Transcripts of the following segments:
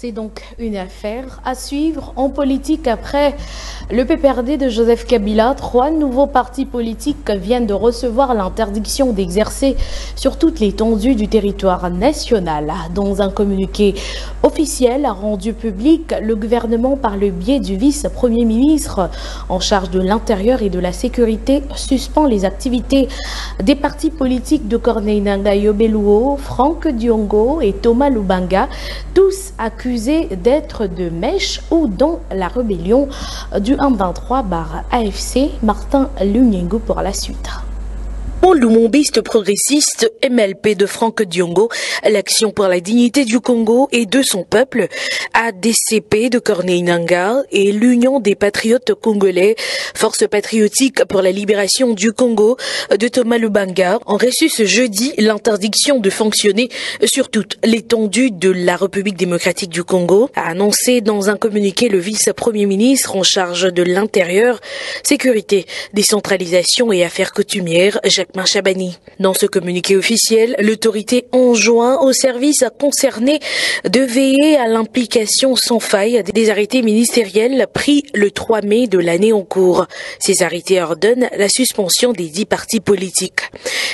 C'est donc une affaire à suivre en politique après le PPRD de Joseph Kabila. 3 nouveaux partis politiques viennent de recevoir l'interdiction d'exercer sur toute l'étendue du territoire national. Dans un communiqué officiel rendu public, le gouvernement, par le biais du vice-premier ministre en charge de l'intérieur et de la sécurité, suspend les activités des partis politiques de Corneille Nangaa Yobel-Ouo, Franck Diongo et Thomas Lubanga, tous accusés d'être de mèche ou dans la rébellion du 123/AFC. Martin Lunyengo pour la suite. Pour l'humombiste progressiste MLP de Franck Diongo, l'Action pour la dignité du Congo et de son peuple, ADCP de Corneille Nangaa et l'Union des patriotes congolais, Force patriotique pour la libération du Congo de Thomas Lubanga, ont reçu ce jeudi l'interdiction de fonctionner sur toute l'étendue de la République démocratique du Congo, a annoncé dans un communiqué le vice-premier ministre en charge de l'intérieur, sécurité, décentralisation et affaires coutumières, Jacques Chabani. Dans ce communiqué officiel, l'autorité enjoint aux services concernés de veiller à l'implication sans faille des arrêtés ministériels pris le 3 mai de l'année en cours. Ces arrêtés ordonnent la suspension des 10 partis politiques.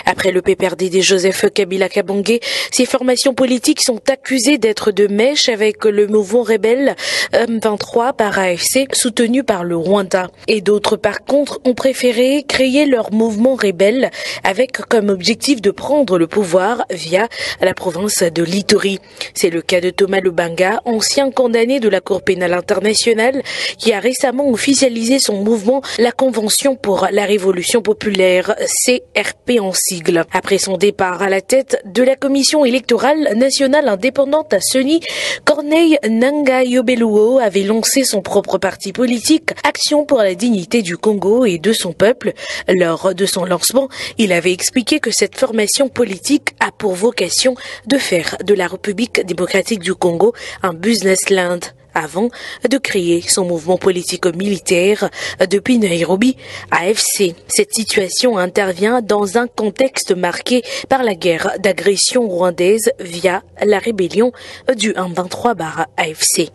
Après le PPRD de Joseph Kabila Kabange, ces formations politiques sont accusées d'être de mèche avec le mouvement rebelle M23/AFC soutenu par le Rwanda. Et d'autres, par contre, ont préféré créer leur mouvement rebelle avec comme objectif de prendre le pouvoir via la province de l'Ituri. C'est le cas de Thomas Lubanga, ancien condamné de la Cour pénale internationale, qui a récemment officialisé son mouvement, la Convention pour la Révolution populaire, CRP en sigle. Après son départ à la tête de la Commission électorale nationale indépendante à CENI, Corneille Nangaa Yobel-Ouo avait lancé son propre parti politique, Action pour la dignité du Congo et de son peuple. Lors de son lancement, il avait expliqué que cette formation politique a pour vocation de faire de la République démocratique du Congo un business land, avant de créer son mouvement politico-militaire depuis Nairobi, AFC. Cette situation intervient dans un contexte marqué par la guerre d'agression rwandaise via la rébellion du 123/AFC.